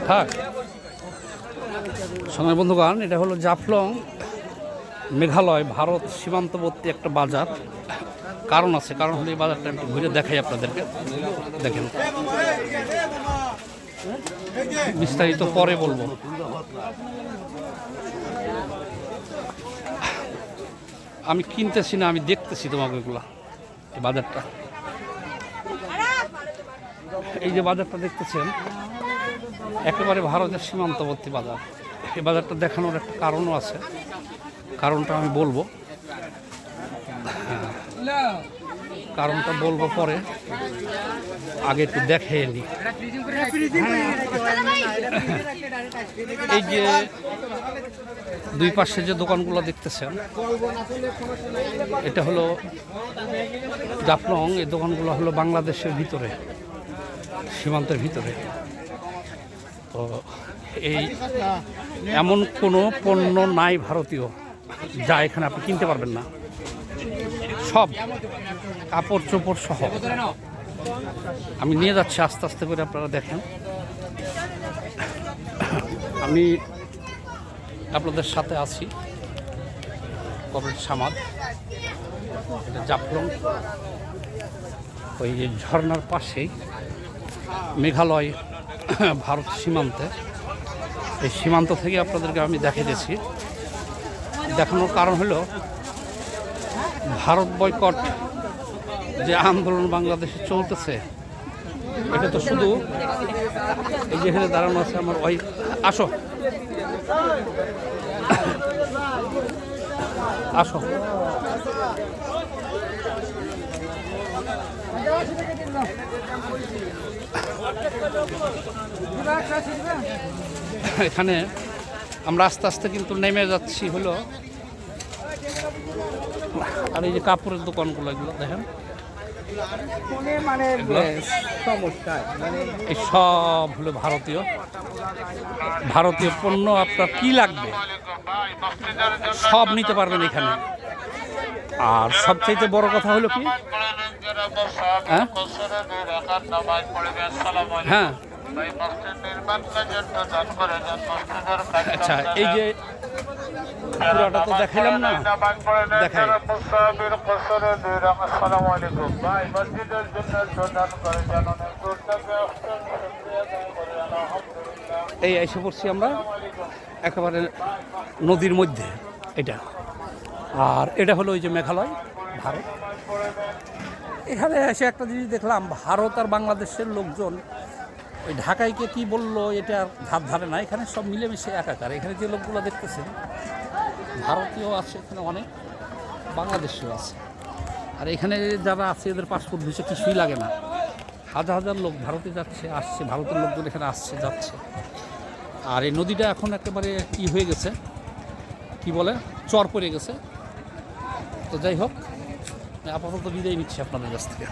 থাক সময় বন্ধুগণ, এটা হলো জাফলং, মেঘালয়, ভারত সীমান্তবর্তী একটা বাজার। কারণ আছে, কারণ হলো এই বাজারটা একটু ঘুরে দেখাই আপনাদেরকে। দেখেন, বিস্তারিত পরে বলবো। আমি কিনতেছি না, আমি দেখতেছি তোমাকে এগুলা। এই বাজারটা, এই যে বাজারটা দেখতেছেন, একেবারে ভারতের সীমান্তবর্তী বাজার। এই বাজারটা দেখানোর একটা কারণও আছে, কারণটা আমি বলবো। কারণটা বলবো পরে, আগে একটু দেখে নিই। এই যে দুই পাশে যে দোকানগুলো দেখতেছেন, এটা হলো জাফলং। এই দোকানগুলো হলো বাংলাদেশের ভিতরে, সীমান্তের ভিতরে। তো এই এমন কোনো পণ্য নাই ভারতীয় যা এখানে আপনি কিনতে পারবেন না। সব কাপড় চোপড় সহ আমি নিয়ে যাচ্ছি আস্তে আস্তে করে, আপনারা দেখেন। আমি আপনাদের সাথে আছি, কমরেড সামাদ। এটা জাফলং, ওই যে ঝর্নার পাশেই মেঘালয় ভারত সীমান্তে। এই সীমান্ত থেকে আপনাদেরকে আমি দেখিয়েছি। দেখানোর কারণ হলো, ভারত বয়কট যে আন্দোলন বাংলাদেশে চলতেছে, এটা তো শুধু এই যে এখানে দাঁড়ানো আছে আমার ওই, আসো আসো, এখানে আমরা আস্তে আস্তে কিন্তু নেমে যাচ্ছি হলো। আর এই যে কাপড়ের দোকানগুলো, এগুলো দেখেন, এই সব হলো ভারতীয় পণ্য। আপনার কি লাগবে সব নিতে পারবেন এখানে। আর সবচাইতে বড় কথা হলো কি, হ্যাঁ আচ্ছা, এই যে পুরাটা তো দেখাইলাম না, দেখাই। এই এসে পড়ছি আমরা একেবারে নদীর মধ্যে, এটা। আর এটা হলো ওই যে মেঘালয়, ভারত। এখানে এসে একটা জিনিস দেখলাম, ভারত আর বাংলাদেশের লোকজন ওই ঢাকাইকে কি বললো এটা ধার ধারে না, এখানে সব মিলেমিশে একাকার। এখানে যে লোকগুলো দেখতেছেন, ভারতীয় আছে এখানে অনেক, বাংলাদেশিও আছে। আর এখানে যারা আছে এদের পাসপোর্ট ভিসা কিছুই লাগে না। হাজার হাজার লোক ভারতে যাচ্ছে, আসছে, ভারতের লোকজন এখানে আসছে, যাচ্ছে। আর এই নদীটা এখন একেবারে কি হয়ে গেছে, কি বলে, চর পড়ে গেছে। তো যাই হোক, আপাতত বিদায় নিচ্ছি আপনাদের কাছ থেকে।